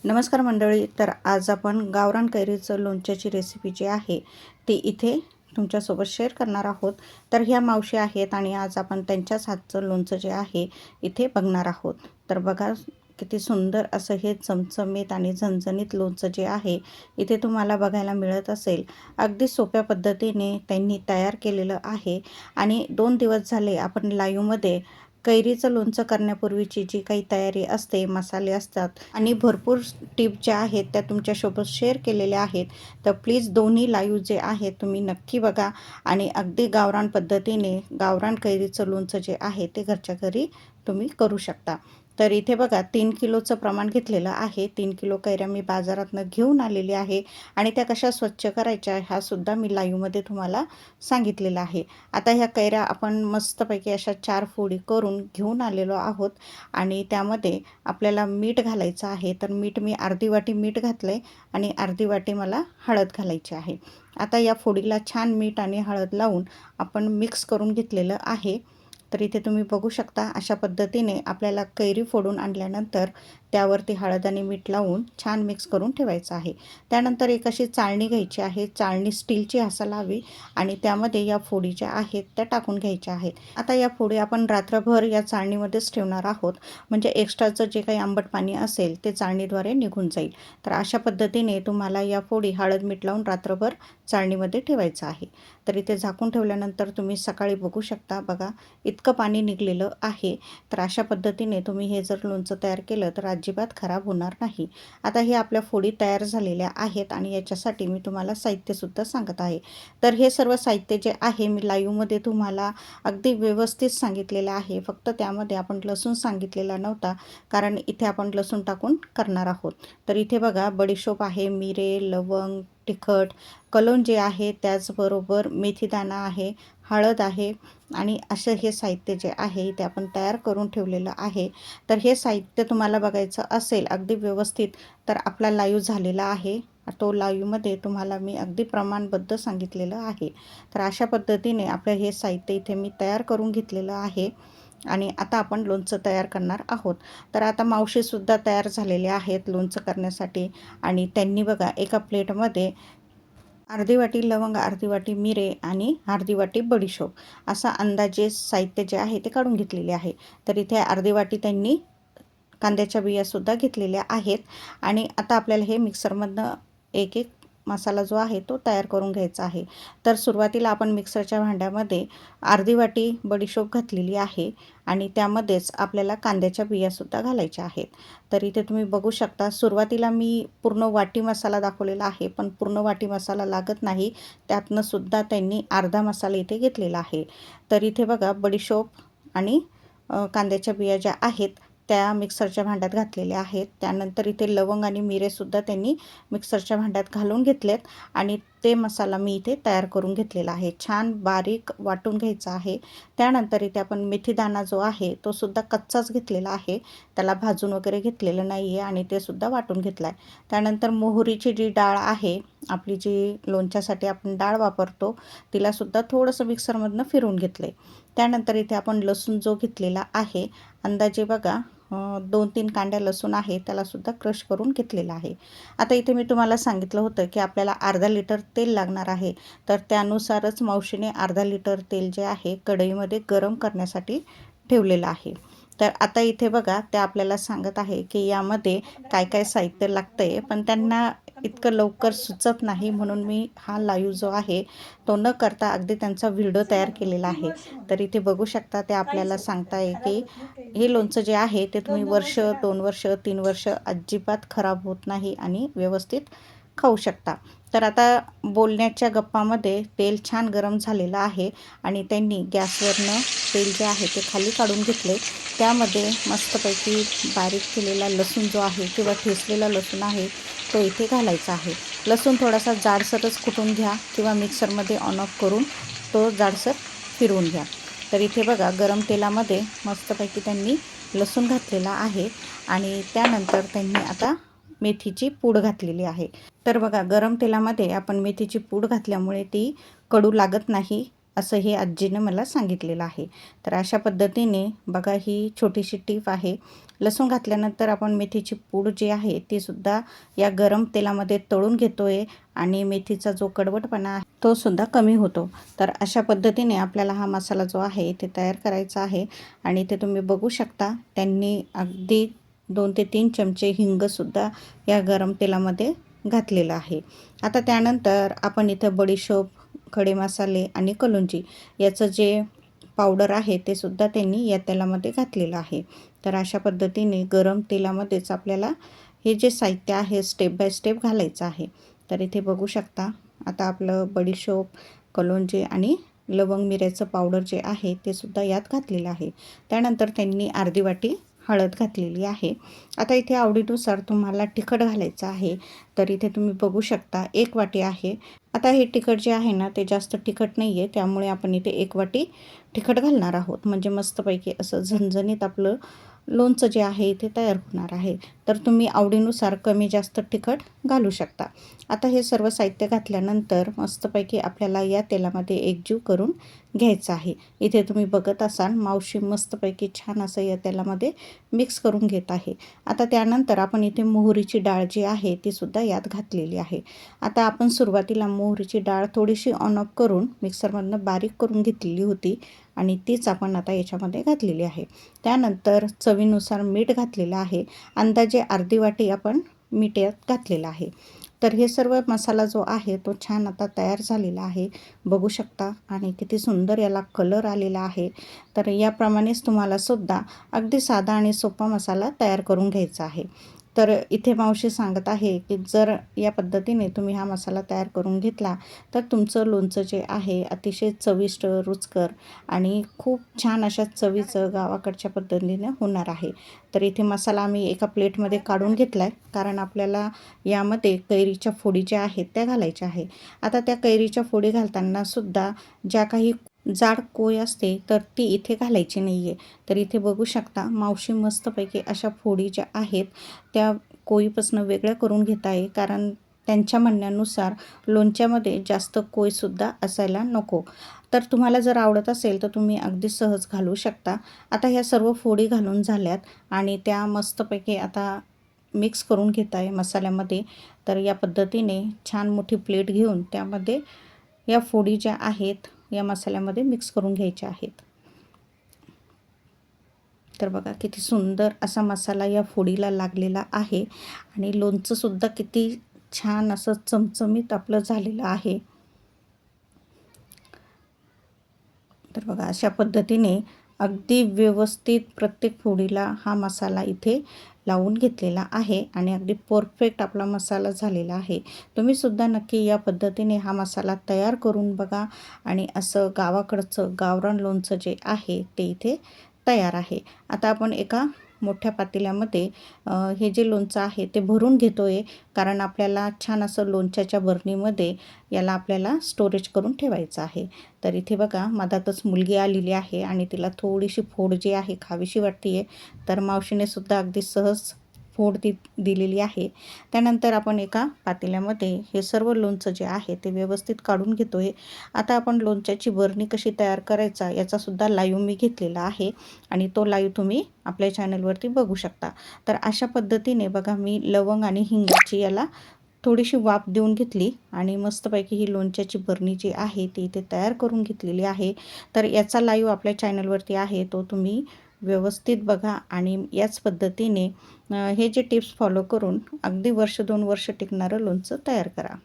नमस्कार मंडळी. तर आज आपण गावरान कैरीचं लोणच्याची रेसिपी जी आहे ती इथे तुमच्यासोबत शेअर करणार आहोत. तर ह्या मावशी आहेत आणि आज आपण त्यांच्याच हातचं लोणचं जे आहे इथे बघणार आहोत. तर बघा किती सुंदर असं हे चमचमीत आणि झणझणीत लोणचं जे आहे इथे तुम्हाला बघायला मिळत असेल. अगदी सोप्या पद्धतीने त्यांनी तयार केलेलं आहे आणि 2 दिवस झाले आपण लाईव्हमध्ये कैरीचं लोणचं करण्यापूर्वीची जी काही तयारी असते, मसाले असतात आणि भरपूर टिप ज्या आहेत त्या तुमच्यासोबत शेअर केलेल्या आहेत. तर प्लीज दोन्ही लाईव्ह जे आहेत तुम्ही नक्की बघा आणि अगदी गावरान पद्धतीने गावरान कैरीचं लोणचं जे आहे ते घरच्या घरी तुम्ही करू शकता. तर इथे बघा 3 किलोचं प्रमाण घेतलेलं आहे. 3 किलो कैऱ्या मी बाजारातनं घेऊन आलेली आहे आणि त्या कशा स्वच्छ करायच्या हा सुद्धा मी लाईव्हमध्ये तुम्हाला सांगितलेलं आहे. आता ह्या कैऱ्या आपण मस्तपैकी अशा 4 फोडी करून घेऊन आलेलो आहोत आणि त्यामध्ये आपल्याला मीठ घालायचं आहे. तर मीठ मी अर्धी वाटी मीठ घातलं आहे आणि अर्धी वाटी मला हळद घालायची आहे. आता या फोडीला छान मीठ आणि हळद लावून आपण मिक्स करून घेतलेलं आहे. तर इथे तुम्ही बघू शकता अशा पद्धतीने आपल्याला कैरी फोडून आणल्यानंतर त्यावरती हळद आणि मीठ लावून छान मिक्स करून ठेवायचं आहे. त्यानंतर एक अशी चाळणी घ्यायची आहे. चाळणी स्टीलची असावी आणि त्यामध्ये या फोडी ज्या आहेत त्या टाकून घ्यायच्या आहेत. आता या फोडी आपण रात्रभर या चाळणीमध्येच ठेवणार आहोत, म्हणजे एक्स्ट्राचं जे काही आंबट पाणी असेल ते चाळणीद्वारे निघून जाईल. तर अशा पद्धतीने तुम्हाला या फोडी हळद मीठ लावून रात्रभर चाळणीमध्ये ठेवायचं आहे. तर इथे झाकून ठेवल्यानंतर तुम्ही सकाळी बघू शकता. बघा इतकं पाणी निघलेलं आहे. तर अशा पद्धतीने तुम्ही हे जर लोणचं तयार केलं तर अजिबात खराब होणार नाही. आता हे आपल्या फोडी तयार झालेल्या आहेत आणि याच्यासाठी मी तुम्हाला साहित्यसुद्धा सांगत आहे. तर हे सर्व साहित्य जे आहे मी लाईव्हमध्ये तुम्हाला अगदी व्यवस्थित सांगितलेलं आहे. फक्त त्यामध्ये आपण लसूण सांगितलेला नव्हता, कारण इथे आपण लसूण टाकून करणार आहोत. तर इथे बघा बडीशोप आहे, मिरे, लवंग, तिखट, कलोंजी आहे, त्याचबरोबर मेथीदाणा आहे, हळद आहे आणि असं हे साहित्य जे आहे ते आपण तयार करून ठेवलेलं आहे. तर हे साहित्य तुम्हाला बघायचं असेल अगदी व्यवस्थित तर आपला लाईव्ह झालेला आहे. तो लाईव्हमध्ये तुम्हाला मी अगदी प्रमाणबद्ध सांगितलेलं आहे. तर अशा पद्धतीने आपलं हे साहित्य इथे मी तयार करून घेतलेलं आहे आणि आता आपण लोणचं तयार करणार आहोत. तर आता मावशीसुद्धा तयार झालेले आहेत लोणचं करण्यासाठी आणि त्यांनी बघा एका प्लेटमध्ये अर्धी वाटी लवंग, अर्धी वाटी मिरे आणि अर्धी वाटी बडीशोप असा अंदाजे साहित्य जे आहे ते काढून घेतलेले आहे. तर इथे अर्धी वाटी त्यांनी कांद्याच्या बियासुद्धा घेतलेल्या आहेत आणि आता आपल्याला हे मिक्सरमधनं एक एक मसाला जो आहे तो तयार करून घ्यायचा आहे. तर सुरुवातीला आपण मिक्सरच्या भांड्यामध्ये अर्धी वाटी बडीशोप घातलेली आहे आणि त्यामध्येच आपल्याला कांद्याच्या बियासुद्धा घालायच्या आहेत. तर इथे तुम्ही बघू शकता सुरुवातीला मी पूर्ण वाटी मसाला दाखवलेला आहे, पण पूर्ण वाटी मसाला लागत नाही. त्यातनं सुद्धा त्यांनी अर्धा मसाला इथे घेतलेला आहे. तर इथे बघा बडीशोप आणि कांद्याच्या बिया ज्या आहेत त्या मिक्सरच्या भांड्यात घातलेल्या आहेत. त्यानंतर इथे लवंग आणि मिरेसुद्धा त्यांनी मिक्सरच्या भांड्यात घालून घेतलेत आणि ते मसाला मी इथे तयार करून घेतलेला आहे. छान बारीक वाटून घ्यायचा आहे. त्यानंतर इथे आपण मेथीदाणा जो आहे तो सुद्धा कच्चाच घेतलेला आहे, त्याला भाजून वगैरे घेतलेलं नाही आहे आणि ते सुद्धा वाटून घेतला आहे. त्यानंतर मोहरीची जी डाळ आहे, आपली जी लोणच्यासाठी आपण डाळ वापरतो, तिलासुद्धा थोडंसं मिक्सरमधनं फिरवून घेतलं आहे. त्यानंतर इथे आपण लसूण जो घेतलेला आहे अंदाजे बघा 2-3 कांड्या लसूण आहे त्यालासुद्धा क्रश करून घेतलेला आहे. आता इथे मी तुम्हाला सांगितलं होतं की आपल्याला अर्धा लिटर तेल लागणार आहे. तर त्यानुसारच मावशीने अर्धा लिटर तेल जे आहे कढईमध्ये गरम करण्यासाठी ठेवलेलं आहे. तर आता इथे बघा त्या आपल्याला सांगत आहे की यामध्ये काय काय साहित्य लागतं आहे, पण त्यांना इतकं लवकर सुचत नाही म्हणून मी हा लाईव्ह जो आहे तो न करता अगदी त्यांचा व्हिडिओ तयार केलेला आहे. तर इथे बघू शकता ते आपल्याला सांगताय की हे लोणचं जे आहे ते तुम्ही वर्ष, 2 वर्ष, 3 वर्ष अजिबात खराब होत नाही आणि व्यवस्थित खाऊ शकता. तर आता बोलण्याच्या गप्पामध्ये तेल छान गरम झालेलं आहे आणि त्यांनी गॅसवरनं तेल जे आहे ते खाली काढून घेतले. त्यामध्ये मस्तपैकी बारीक केलेला लसूण जो आहे किंवा ठेचलेला लसूण आहे तो इथे घालायचा आहे. लसूण थोडासा जाडसरच कुटून घ्या किंवा मिक्सरमध्ये ऑन ऑफ करून तो जाडसर फिरवून घ्या. तर इथे बघा गरम तेलामध्ये मस्तपैकी त्यांनी लसूण घातलेला आहे आणि त्यानंतर त्यांनी आता मेथीची पूड घातलेली आहे. तर बघा गरम तेलामध्ये आपण मेथीची पूड घातल्यामुळे ती कडू लागत नाही असं हे आजीनं मला सांगितलेलं आहे. तर अशा पद्धतीने बघा ही छोटीशी टीप आहे. लसूण घातल्यानंतर आपण मेथीची पूड जी आहे ती सुद्धा या गरम तेलामध्ये तळून घेतोय आणि मेथीचा जो कडवटपणा आहे तो सुद्धा कमी होतो. तर अशा पद्धतीने आपल्याला हा मसाला जो आहे ते तयार करायचा आहे. आणि ते तुम्ही बघू शकता त्यांनी अगदी 2 ते 3 चमचे हिंगसुद्धा या गरम तेलामध्ये घातलेलं आहे. आता त्यानंतर आपण इथं बडीशोप, खडे मसाले आणि कलुंजी याचं जे पावडर आहे ते सुद्धा त्यांनी या तेलामध्ये घातलेलं आहे. तर अशा पद्धतीने गरम तेलामध्येच आपल्याला हे जे साहित्य आहे स्टेप बाय स्टेप घालायचं आहे. तर इथे बघू शकता आता आपलं बडीशोप, कलुंजी आणि लवंग मिऱ्याचं पावडर जे आहे ते सुद्धा यात घातलेलं आहे. त्यानंतर त्यांनी अर्धी वाटी हळद घातलेली आहे. आता इथे आवडीनुसार तुम्हाला तिखट घालायचं आहे. तर इथे तुम्ही बघू शकता 1 वाटी आहे. आता हे तिखट जे आहे ना ते जास्त तिखट नाही आहे, त्यामुळे आपण इथे 1 वाटी तिखट घालणार आहोत. म्हणजे मस्तपैकी असं झणझणीत आपलं लोणचं जे आहे ते तयार होणार आहे. तर तुम्ही आवडीनुसार कमी जास्त तिखट घालू शकता. आता हे सर्व साहित्य घातल्यानंतर मस्तपैकी आपल्याला या तेलामध्ये एकजीव करून घ्यायचं आहे. इथे तुम्ही बघत असाल मावशी मस्तपैकी छान असं या तेलामध्ये मिक्स करून घेत आहे. आता त्यानंतर आपण इथे मोहरीची डाळ जी आहे ती सुद्धा यात घातलेली आहे. आता आपण सुरुवातीला मोहरीची डाळ थोडीशी ऑन ऑफ करून मिक्सरमधनं बारीक करून घेतलेली होती आणि तीच आपण आता याच्यामध्ये घातलेली आहे. त्यानंतर चवीनुसार मीठ घातलेलं आहे. अंदाजे अर्धी वाटी आपण मीठ यात घातलेलं आहे. तर हे सर्व मसाला जो आहे तो छान आता तयार झालेला आहे, बघू शकता. आणि किती सुंदर याला कलर आलेला आहे. तर याप्रमाणेच तुम्हाला सुद्धा अगदी साधा आणि सोपा मसाला तयार करून घ्यायचा आहे. तर इथे मावशी सांगत आहे की जर या पद्धतीने तुम्ही हा मसाला तयार करून घेतला तर तुमचं लोणचं जे आहे अतिशय चविष्ट, रुचकर आणि खूप छान अशा चवीचं गावाकडच्या पद्धतीने होणार आहे. तर इथे मसाला आम्ही एका प्लेटमध्ये काढून घेतला आहे, कारण आपल्याला यामध्ये कैरीच्या फोडी ज्या आहेत त्या घालायच्या आहे. आता त्या कैरीच्या फोडी घालताना सुद्धा ज्या काही जाड कोय असते तर ती इथे घालायची नाही आहे. तर इथे बघू शकता मावशी मस्तपैकी अशा फोडी ज्या आहेत त्या कोयीपासून वेगळ्या करून घेत आहे, कारण त्यांच्या म्हणण्यानुसार लोणच्यामध्ये जास्त कोयसुद्धा असायला नको. तर तुम्हाला जर आवडत असेल तर तुम्ही अगदी सहज घालू शकता. आता ह्या सर्व फोडी घालून झाल्यात आणि त्या मस्तपैकी आता मिक्स करून घेत आहे मसाल्यामध्ये. तर या पद्धतीने छान मोठी प्लेट घेऊन त्यामध्ये या फोडी ज्या आहेत या मसाल्यामध्ये मिक्स करून घ्यायच्या आहेत. तर बघा किती सुंदर असा मसाला या फोडीला लागलेला आहे आणि लोणचंसुद्धा किती छान असं चमचमीत आपलं झालेलं आहे. तर बघा अशा पद्धतीने अगदी व्यवस्थित प्रत्येक फोडीला हा मसाला इथे लावून घेतलेला आहे आणि अगदी परफेक्ट आपला मसाला झालेला आहे. तुम्ही सुद्धा नक्की या पद्धतीने हा मसाला तयार करून बघा आणि असं गावाकडचं गावरान लोणचं जे आहे ते इथे तयार आहे. आता आपण एका मोठ्या पातेल्यामध्ये हे जे लोणचं आहे ते भरून घेतो आहे, कारण आपल्याला छान असं लोणच्याच्या बरणीमध्ये याला आपल्याला स्टोरेज करून ठेवायचं आहे. तर इथे बघा मधातच मुलगी आलेली आहे आणि तिला थोडीशी फोड जी आहे खावीशी वाटते आहे. तर मावशीने सुद्धा अगदी सहज फोड दिलेली आहे. त्यानंतर आपण एका पातेल्यामध्ये हे सर्व लोणचं जे आहे ते व्यवस्थित काढून घेतो आहे. आता आपण लोणच्याची बरणी कशी तयार करायचा याचासुद्धा लाईव्ह मी घेतलेला आहे आणि तो लाईव्ह तुम्ही आपल्या चॅनलवरती बघू शकता. तर अशा पद्धतीने बघा मी लवंग आणि हिंगाची याला थोडीशी वाफ देऊन घेतली आणि मस्तपैकी ही लोणच्याची बरणी जी आहे ती इथे तयार करून घेतलेली आहे. तर याचा लाईव्ह आपल्या चॅनलवरती आहे, तो तुम्ही व्यवस्थित बघा आणि याच पद्धतीने हे जे टिप्स फॉलो करून अगदी वर्ष 2 वर्ष टिकणारं लोणचं तयार करा.